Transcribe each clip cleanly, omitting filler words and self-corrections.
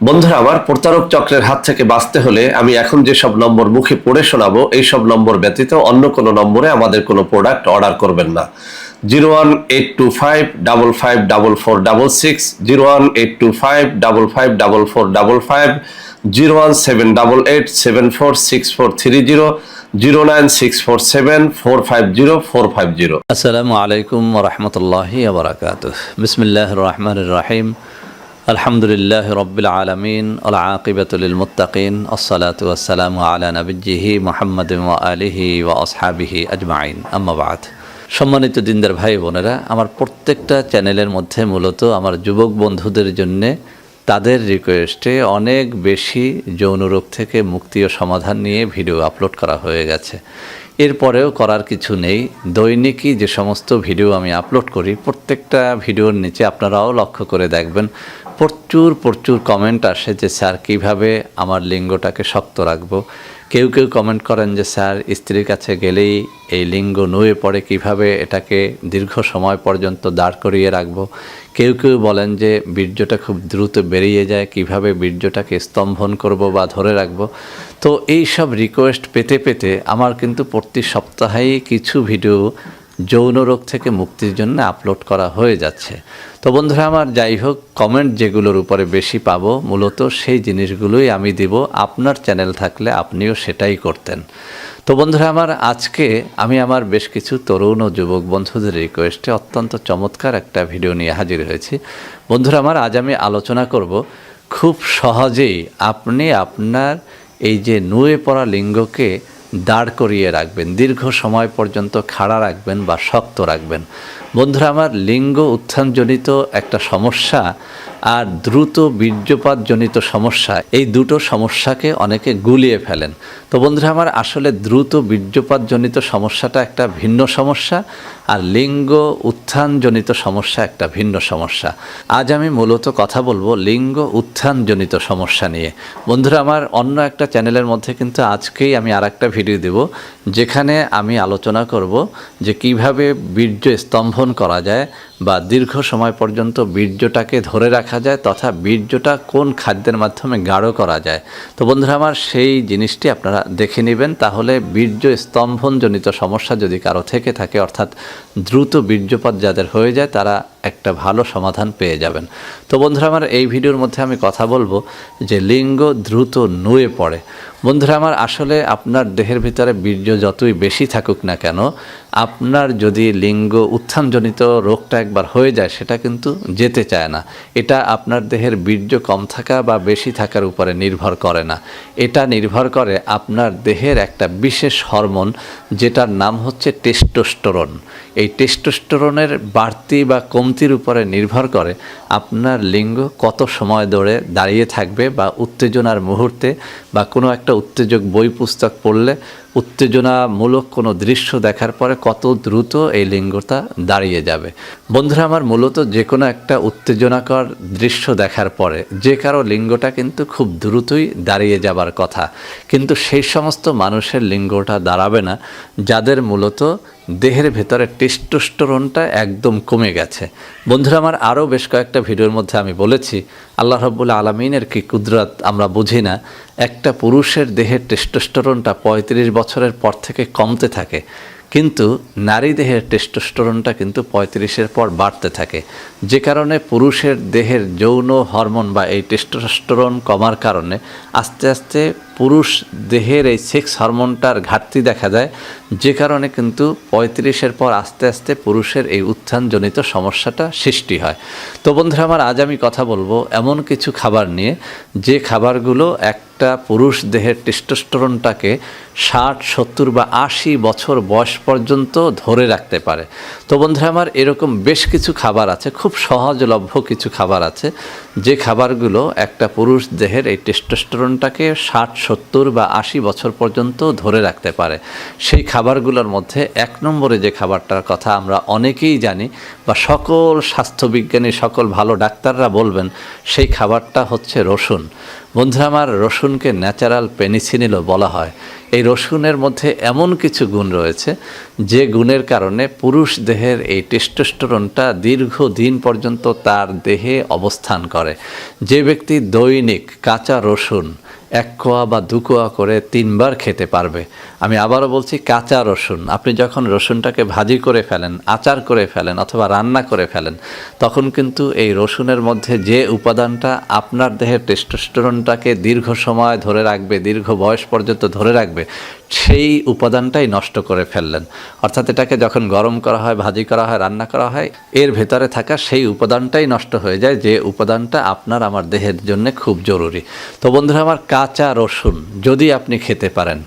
বন্ধুরা আমার, প্রতারক চক্রের হাত থেকে বাঁচতে হলে আমি এখন যেসব নম্বর মুখে পড়ে শোনাবো এই সব নম্বর ব্যতীত অন্য কোনো নম্বরে আমাদের কোনো প্রোডাক্ট অর্ডার করবেন না। 01825554466, 01825554455, 01788746430, 09647450450। আসসালামু আলাইকুম রহমতুল্লাহি ওবরাকাতুহ। বিসমিল্লাহির রহমানির রহিম। আলহামদুলিল্লাহ রব্বিল আলামিন, আল আকিবাতুল লিল মুত্তাকিন, আসসালাতু ওয়াসসালামু আলা নবিয়্যিহি মুহাম্মাদিন ওয়া আলিহি ওয়া আসহাবিহি আজমাইন, আম্মা বাদ। সম্মানিত দিনদার ভাই বোনেরা, আমার প্রত্যেকটা চ্যানেলের মধ্যে মূলত আমার যুবক বন্ধুদের জন্যে তাদের রিকোয়েস্টে অনেক বেশি যৌন রোগ থেকে মুক্তি ও সমাধান নিয়ে ভিডিও আপলোড করা হয়ে গেছে। এরপরেও করার কিছু নেই। দৈনিকই যে সমস্ত ভিডিও আমি আপলোড করি, প্রত্যেকটা ভিডিওর নিচে আপনারাও লক্ষ্য করে দেখবেন প্রচুর প্রচুর কমেন্ট আসে যে স্যার কীভাবে আমার লিঙ্গটাকে শক্ত রাখবো। কেউ কেউ কমেন্ট করেন যে স্যার স্ত্রীর কাছে গেলেই এই লিঙ্গ নুয়ে পড়ে, কিভাবে এটাকে দীর্ঘ সময় পর্যন্ত দাঁড় করিয়ে রাখবো। কেউ কেউ বলেন যে বীর্যটা খুব দ্রুত বেরিয়ে যায়, কিভাবে বীর্যটাকে স্তম্ভন করব বা ধরে রাখবো। তো এই সব রিকোয়েস্ট পেতে পেতে আমার কিন্তু প্রতি সপ্তাহেই কিছু ভিডিও যৌন রোগ থেকে মুক্তির জন্য আপলোড করা হয়ে যাচ্ছে। তো বন্ধুরা আমার, যাই হোক, কমেন্ট যেগুলোর উপরে বেশি পাবো মূলত সেই জিনিসগুলোই আমি দিব। আপনার চ্যানেল থাকলে আপনিও সেটাই করতেন। তো বন্ধুরা আমার, আজকে আমি আমার বেশ কিছু তরুণ ও যুবক বন্ধুদের রিকোয়েস্টে অত্যন্ত চমৎকার একটা ভিডিও নিয়ে হাজির হয়েছি। বন্ধুরা আমার, আজ আমি আলোচনা করব খুব সহজেই আপনি আপনার এই যে নুয়ে পড়া লিঙ্গকে দাঁড় করিয়ে রাখবেন, দীর্ঘ সময় পর্যন্ত খাড়া রাখবেন বা শক্ত রাখবেন। বন্ধুরা আমার, লিঙ্গ উত্থানজনিত একটা সমস্যা আর দ্রুত বীর্যপাতজনিত সমস্যা, এই দুটো সমস্যাকে অনেকে গুলিয়ে ফেলেন। তো বন্ধুরা আমার, আসলে দ্রুত বীর্যপাতজনিত সমস্যাটা একটা ভিন্ন সমস্যা, আর লিঙ্গ উত্থানজনিত সমস্যা একটা ভিন্ন সমস্যা। আজ আমি মূলত কথা বলবো লিঙ্গ উত্থানজনিত সমস্যা নিয়ে। বন্ধুরা আমার, অন্য একটা চ্যানেলের মধ্যে কিন্তু আজকেই আমি আর একটা ভিডিও দেব, যেখানে আমি আলোচনা করব যে কিভাবে বীর্য স্তম্ভন করা যায় বা দীর্ঘ সময় পর্যন্ত বীর্যটাকে ধরে রাখা যায়, তথা বীর্যটা কোন খাদ্যের মাধ্যমে গাঢ় করা যায়। তো বন্ধুরা আমার, সেই জিনিসটি আপনারা দেখে নেবেন, তাহলে বীর্য স্তম্ভনজনিত সমস্যা যদি কারো থেকে থাকে, অর্থাৎ দ্রুত বীর্যপাত যাদের হয়ে যায়, তারা একটা ভালো সমাধান পেয়ে যাবেন। তো বন্ধুরা আমার, এই ভিডিওর মধ্যে আমি কথা বলবো যে লিঙ্গ দ্রুত নুয়ে পড়ে। বন্ধুরা আমার, আসলে আপনার দেহের ভিতরে বীর্য যতই বেশি থাকুক না কেন, আপনার যদি লিঙ্গ উত্থানজনিত রোগটা একবার হয়ে যায়, সেটা কিন্তু যেতে চায় না। এটা আপনার দেহের বীর্য কম থাকা বা বেশি থাকার উপরে নির্ভর করে না। এটা নির্ভর করে আপনার দেহের একটা বিশেষ হরমোন, যেটার নাম হচ্ছে টেস্টোস্টেরন। এই টেস্টোস্টেরনের বাড়তি বা কমতির উপরে নির্ভর করে আপনার লিঙ্গ কত সময় ধরে দাঁড়িয়ে থাকবে, বা উত্তেজনার মুহূর্তে বা কোনো একটা উত্তেজক বই পুস্তক পড়লে, উত্তেজনামূলক কোনো দৃশ্য দেখার পরে কত দ্রুত এই লিঙ্গটা দাঁড়িয়ে যাবে। বন্ধুরা আমার, মূলত যে কোনো একটা উত্তেজনাকর দৃশ্য দেখার পরে যে কারো লিঙ্গটা কিন্তু খুব দ্রুতই দাঁড়িয়ে যাবার কথা, কিন্তু সেই সমস্ত মানুষের লিঙ্গটা দাঁড়াবে না যাদের মূলত দেহের ভেতরে টেস্টোস্টেরনটা একদম কমে গেছে। বন্ধুরা আমার, আরও বেশ কয়েকটা ভিডিওর মধ্যে আমি বলেছি আল্লাহ রাব্বুল আলামিনের কি কুদরত আমরা বুঝি না। একটা পুরুষের দেহের টেস্টোস্টেরনটা 35 বছরের পর থেকে কমতে থাকে, কিন্তু নারী দেহের টেস্টোস্টেরনটা কিন্তু 35-এর পর বাড়তে থাকে। যে কারণে পুরুষের দেহের যৌন হরমোন বা এই টেস্টোস্টেরন কমার কারণে আস্তে আস্তে পুরুষ দেহের এই সেক্স হরমোনটার ঘাটতি দেখা যায়, যে কারণে কিন্তু 35-এর পর আস্তে আস্তে পুরুষের এই উত্থানজনিত সমস্যাটা সৃষ্টি হয়। তো বন্ধুরা আমার, আজ আমি কথা বলবো এমন কিছু খাবার নিয়ে, যে খাবারগুলো একটা পুরুষ দেহের টেস্টোস্টেরনটাকে 60, 70 বা 80 বছর বয়স পর্যন্ত ধরে রাখতে পারে। তো বন্ধুরা আমার, এরকম বেশ কিছু খাবার আছে, খুব সহজলভ্য কিছু খাবার আছে, যে খাবারগুলো একটা পুরুষ দেহের এই টেস্টোস্টেরনটাকে 60, 70 বা 80 বছর পর্যন্ত ধরে রাখতে পারে। সেই খাবারগুলোর মধ্যে 1 নম্বরে যে খাবারটার কথা আমরা অনেকেই জানি, বা সকল স্বাস্থ্যবিজ্ঞানী, সকল ভালো ডাক্তাররা বলবেন, সেই খাবারটা হচ্ছে রসুন। বন্ধুরা আমার, রসুনকে ন্যাচারাল পেনিসিলিনও বলা হয়। এই রসুনের মধ্যে এমন কিছু গুণ রয়েছে, যে গুণের কারণে পুরুষ দেহের এই টেস্টোস্টেরনটা দীর্ঘদিন পর্যন্ত তার দেহে অবস্থান করে। করে। যে ব্যক্তি দৈনিক কাঁচা রসুন 1 কোয়া বা 2 কোয়া করে 3 বার খেতে পারবে, আমি আবারও বলছি কাঁচা রসুন, আপনি যখন রসুনটাকে ভাজি করে ফেলেন, আচার করে ফেলেন অথবা রান্না করে ফেলেন, তখন কিন্তু এই রসুনের মধ্যে যে উপাদানটা আপনার দেহের টেস্টোস্টেরনটাকে দীর্ঘ সময় ধরে রাখবে, দীর্ঘ বয়স পর্যন্ত ধরে রাখবে, সেই উপাদানটাই নষ্ট করে ফেললেন। অর্থাৎ এটাকে যখন গরম করা হয়, ভাজি করা হয়, রান্না করা হয়, এর ভেতরে থাকা সেই উপাদানটাই নষ্ট হয়ে যায়, যে উপাদানটা আপনার আমার দেহের জন্য খুব জরুরি। তো বন্ধুরা আমার, কাঁচা রসুন যদি আপনি খেতে পারেন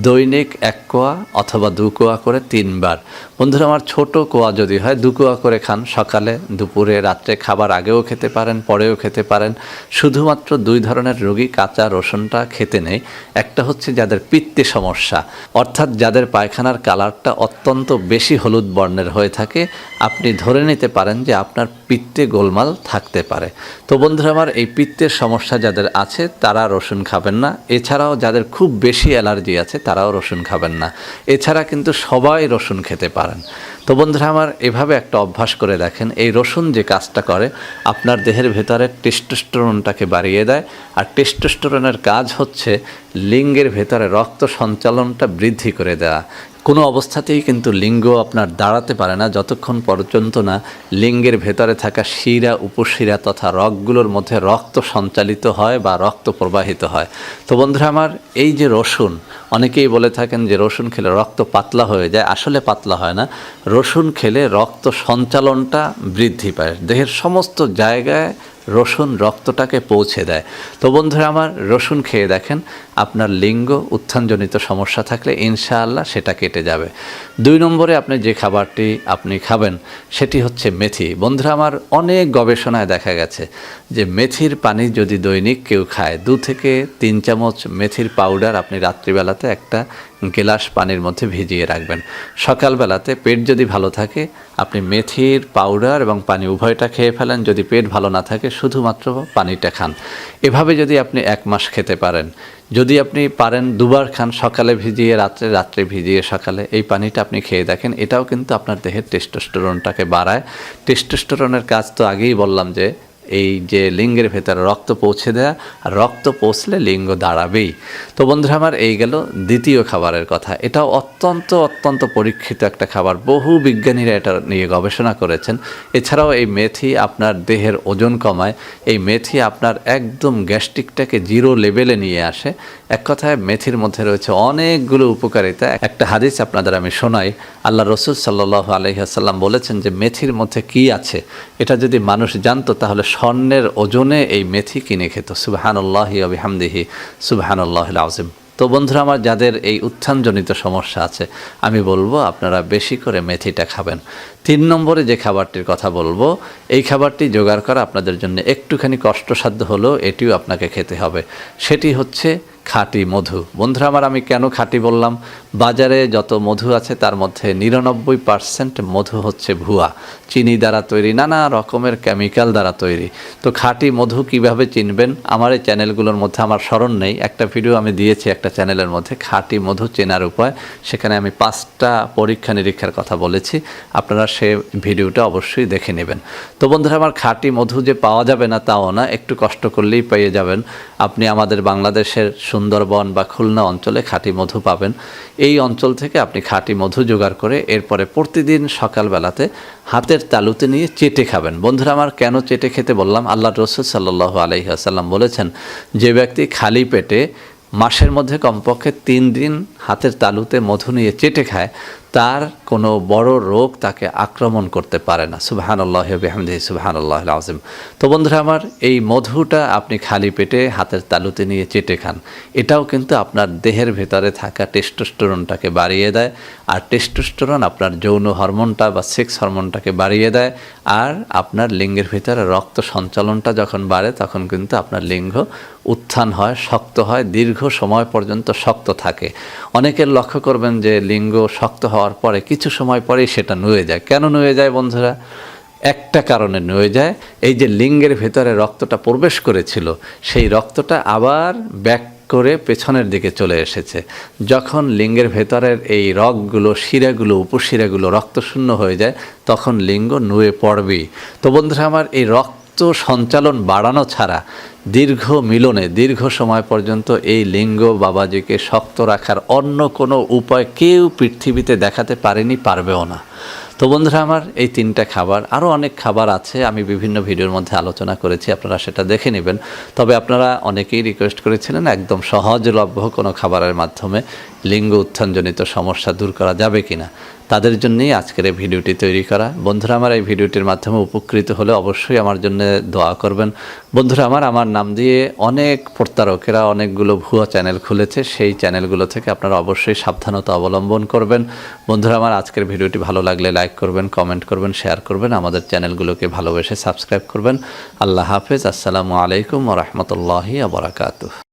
দৈনিক 1 কোয়া অথবা 2 কোয়া করে 3 বার, বন্ধুরা আমার ছোট কোয়া যদি হয় 2 কোয়া করে খান, সকালে, দুপুরে, রাত্রে খাবার আগেও খেতে পারেন, পরেও খেতে পারেন। শুধুমাত্র 2 ধরনের রোগী কাঁচা রসুনটা খেতে নেই। একটা হচ্ছে যাদের পিত্তে সমস্যা, অর্থাৎ যাদের পায়খানার কালারটা অত্যন্ত বেশি হলুদ বর্ণের হয়ে থাকে, আপনি ধরে নিতে পারেন যে আপনার পিত্তে গোলমাল থাকতে পারে। তো বন্ধুরা আমার, এই পিত্তের সমস্যা যাদের আছে তারা রসুন খাবেন না। এছাড়াও যাদের খুব বেশি অ্যালার্জি আছে তারাও রসুন খাবেন না। এছাড়া কিন্তু সবাই রসুন খেতে পারেন। তো বন্ধুরা আমার, এভাবে একটা অভ্যাস করে দেখেন, এই রসুন যে কাজটা করে, আপনার দেহের ভেতরে টেস্টোস্টেরনটাকে বাড়িয়ে দেয়। আর টেস্টোস্টেরনের কাজ হচ্ছে লিঙ্গের ভেতরে রক্ত সঞ্চালনটা বৃদ্ধি করে দেওয়া। কোনো অবস্থাতেই কিন্তু লিঙ্গ আপনার দাঁড়াতে পারে না যতক্ষণ পর্যন্ত না লিঙ্গের ভেতরে থাকা শিরা, উপশিরা তথা রগগুলোর মধ্যে রক্ত সঞ্চালিত হয় বা রক্ত প্রবাহিত হয়। তো বন্ধুরা আমার, এই যে রসুন, অনেকেই বলে থাকেন যে রসুন খেলে রক্ত পাতলা হয়ে যায়। আসলে পাতলা হয় না, রসুন খেলে রক্ত সঞ্চালনটা বৃদ্ধি পায়, দেহের সমস্ত জায়গায় রসুন রক্তটাকে পৌঁছে দেয়। তো বন্ধুরা আমার, রসুন খেয়ে দেখেন, আপনার লিঙ্গ উত্থানজনিত সমস্যা থাকলে ইনশাআল্লাহ সেটা কেটে যাবে। 2 নম্বরে আপনি যে খাবারটি আপনি খাবেন সেটি হচ্ছে মেথি। বন্ধুরা আমার, অনেক গবেষণায় দেখা গেছে যে মেথির পানি যদি দৈনিক কেউ খায়, 2 থেকে 3 চামচ মেথির পাউডার আপনি রাত্রিবেলাতে একটা গ্লাস পানির মধ্যে ভিজিয়ে রাখবেন। সকালবেলাতে পেট যদি ভালো থাকে, আপনি মেথির পাউডার এবং পানি উভয়টা খেয়ে ফেলেন। যদি পেট ভালো না থাকে, শুধুমাত্র পানিটা খান। এভাবে যদি আপনি 1 মাস খেতে পারেন, যদি আপনি পারেন 2 বার খান, সকালে ভিজিয়ে রাত্রে, রাত্রে ভিজিয়ে সকালে, এই পানিটা আপনি খেয়ে দেখেন, এটাও কিন্তু আপনার দেহের টেস্টোস্টেরনটাকে বাড়ায়। টেস্টোস্টেরনের কাজ তো আগেই বললাম যে এই যে লিঙ্গের ভেতরে রক্ত পৌঁছে দেয়া, আর রক্ত পৌঁছলে লিঙ্গ দাঁড়াবেই। তো বন্ধুরা আমার, এই গেল দ্বিতীয় খাবারের কথা। এটাও অত্যন্ত অত্যন্ত পরীক্ষিত একটা খাবার, বহু বিজ্ঞানীরা এটা নিয়ে গবেষণা করেছেন। এছাড়াও এই মেথি আপনার দেহের ওজন কমায়, এই মেথি আপনার একদম গ্যাস্ট্রিকটাকে 0 লেভেলে নিয়ে আসে। এক কথায় মেথির মধ্যে রয়েছে অনেকগুলো উপকারিতা। একটা হাদিস আপনাদের আমি শোনাই। আল্লাহ রসুল সাল্লাল্লাহু আলাইহি ওয়াসাল্লাম বলেছেন যে মেথির মধ্যে কি আছে এটা যদি মানুষ জানতো তাহলে স্বর্ণের ওজনে এই মেথি কিনে খেত। সুবহানাল্লাহি ওয়া বিহামদিহি, সুবহানাল্লাহিল আযীম। তো বন্ধুরা আমার, যাদের এই উত্থানজনিত সমস্যা আছে, আমি বলবো আপনারা বেশি করে মেথিটা খাবেন। 3 নম্বরে যে খাবারটির কথা বলবো, এই খাবারটি জোগাড় করা আপনাদের জন্য একটুখানি কষ্টসাধ্য হলেও এটিও আপনাকে খেতে হবে। সেটি হচ্ছে খাঁটি মধু। বন্ধুরা আমার, আমি কেন খাঁটি বললাম? বাজারে যত মধু আছে তার মধ্যে 99% মধু হচ্ছে ভুয়া, চিনি দ্বারা তৈরি, নানা রকমের কেমিক্যাল দ্বারা তৈরি। তো খাঁটি মধু কিভাবে চিনবেন? আমার এই চ্যানেলগুলোর মধ্যে, আমার স্মরণ নেই, একটা ভিডিও আমি দিয়েছি একটা চ্যানেলের মধ্যে, খাঁটি মধু চেনার উপায়। সেখানে আমি 5টা পরীক্ষা নিরীক্ষার কথা বলেছি, আপনারা সে ভিডিওটা অবশ্যই দেখে নেবেন। তো বন্ধুরা আমার, খাঁটি মধু যে পাওয়া যাবে না তাও না, একটু কষ্ট করলেই পেয়ে যাবেন। আপনি আমাদের বাংলাদেশের সুন্দরবন বা খুলনা অঞ্চলে খাঁটি মধু পাবেন। এই অঞ্চল থেকে আপনি খাঁটি মধু জোগাড় করে এরপরে প্রতিদিন সকালবেলাতে হাতের তালুতে নিয়ে চেটে খাবেন। বন্ধুরা আমার, কেন চেটে খেতে বললাম? আল্লাহ রসুল সাল্লাল্লাহু আলাইহি ওয়াসাল্লাম বলেছেন, যে ব্যক্তি খালি পেটে মাসের মধ্যে কমপক্ষে 3 দিন হাতের তালুতে মধু নিয়ে চেটে খায়, তার কোনো বড় রোগ তাকে আক্রমণ করতে পারে না। সুবহানাল্লাহি ওয়া বিহামদিহি, সুবহানাল্লাহিল আযীম। তো বন্ধুরা আমার, এই মধুটা আপনি খালি পেটে হাতের তালুতে নিয়ে চেটে খান। এটাও কিন্তু আপনার দেহের ভেতরে থাকা টেস্টোস্টেরনটাকে বাড়িয়ে দেয়। আর টেস্টোস্টেরন আপনার যৌন হরমোনটা বা সেক্স হরমোনটাকে বাড়িয়ে দেয়। আর আপনার লিঙ্গের ভিতরে রক্ত সঞ্চালনটা যখন বাড়ে, তখন কিন্তু আপনার লিঙ্গ উত্থান হয়, শক্ত হয়, দীর্ঘ সময় পর্যন্ত শক্ত থাকে। অনেকের লক্ষ্য করবেন যে লিঙ্গ শক্ত হওয়ার পরে কিছু সময় পরেই সেটা নুয়ে যায়। কেন নুয়ে যায় বন্ধুরা? একটা কারণে নুয়ে যায়, এই যে লিঙ্গের ভেতরে রক্তটা প্রবেশ করেছিল, সেই রক্তটা আবার ব্যাক করে পেছনের দিকে চলে এসেছে। যখন লিঙ্গের ভেতরের এই রগগুলো, শিরাগুলো, উপশিরাগুলো রক্তশূন্য হয়ে যায়, তখন লিঙ্গ নুয়ে পড়বেই। তো বন্ধুরা আমার, এই রক্ত রক্ত সঞ্চালন বাড়ানো ছাড়া দীর্ঘ মিলনে দীর্ঘ সময় পর্যন্ত এই লিঙ্গ বাবাজিকে শক্ত রাখার অন্য কোনো উপায় কেউ পৃথিবীতে দেখাতে পারেনি, পারবেও না। তো বন্ধুরা আমার, এই 3টা খাবার, আরও অনেক খাবার আছে, আমি বিভিন্ন ভিডিওর মধ্যে আলোচনা করেছি, আপনারা সেটা দেখে নেবেন। তবে আপনারা অনেকেই রিকোয়েস্ট করেছিলেন একদম সহজলভ্য কোনো খাবারের মাধ্যমে লিঙ্গ উত্থানজনিত সমস্যা দূর করা যাবে কিনা, তাদের জন্যই আজকের এই ভিডিওটি তৈরি করা। বন্ধুরা আমার, এই ভিডিওটির মাধ্যমে উপকৃত হলে অবশ্যই আমার জন্য দোয়া করবেন। বন্ধুরা আমার নাম দিয়ে অনেক প্রতারকেরা অনেকগুলো ভুয়া চ্যানেল খুলেছে, সেই চ্যানেলগুলো থেকে আপনারা অবশ্যই সাবধানতা অবলম্বন করবেন। বন্ধুরা আমার, আজকের ভিডিওটি ভালো লাগলে লাইক করবেন, কমেন্ট করবেন, শেয়ার করবেন, আমাদের চ্যানেলগুলোকে ভালোবেসে সাবস্ক্রাইব করবেন। আল্লাহ হাফেজ। আসসালামু আলাইকুম ওয়া রাহমাতুল্লাহি ওয়া বারাকাতুহু।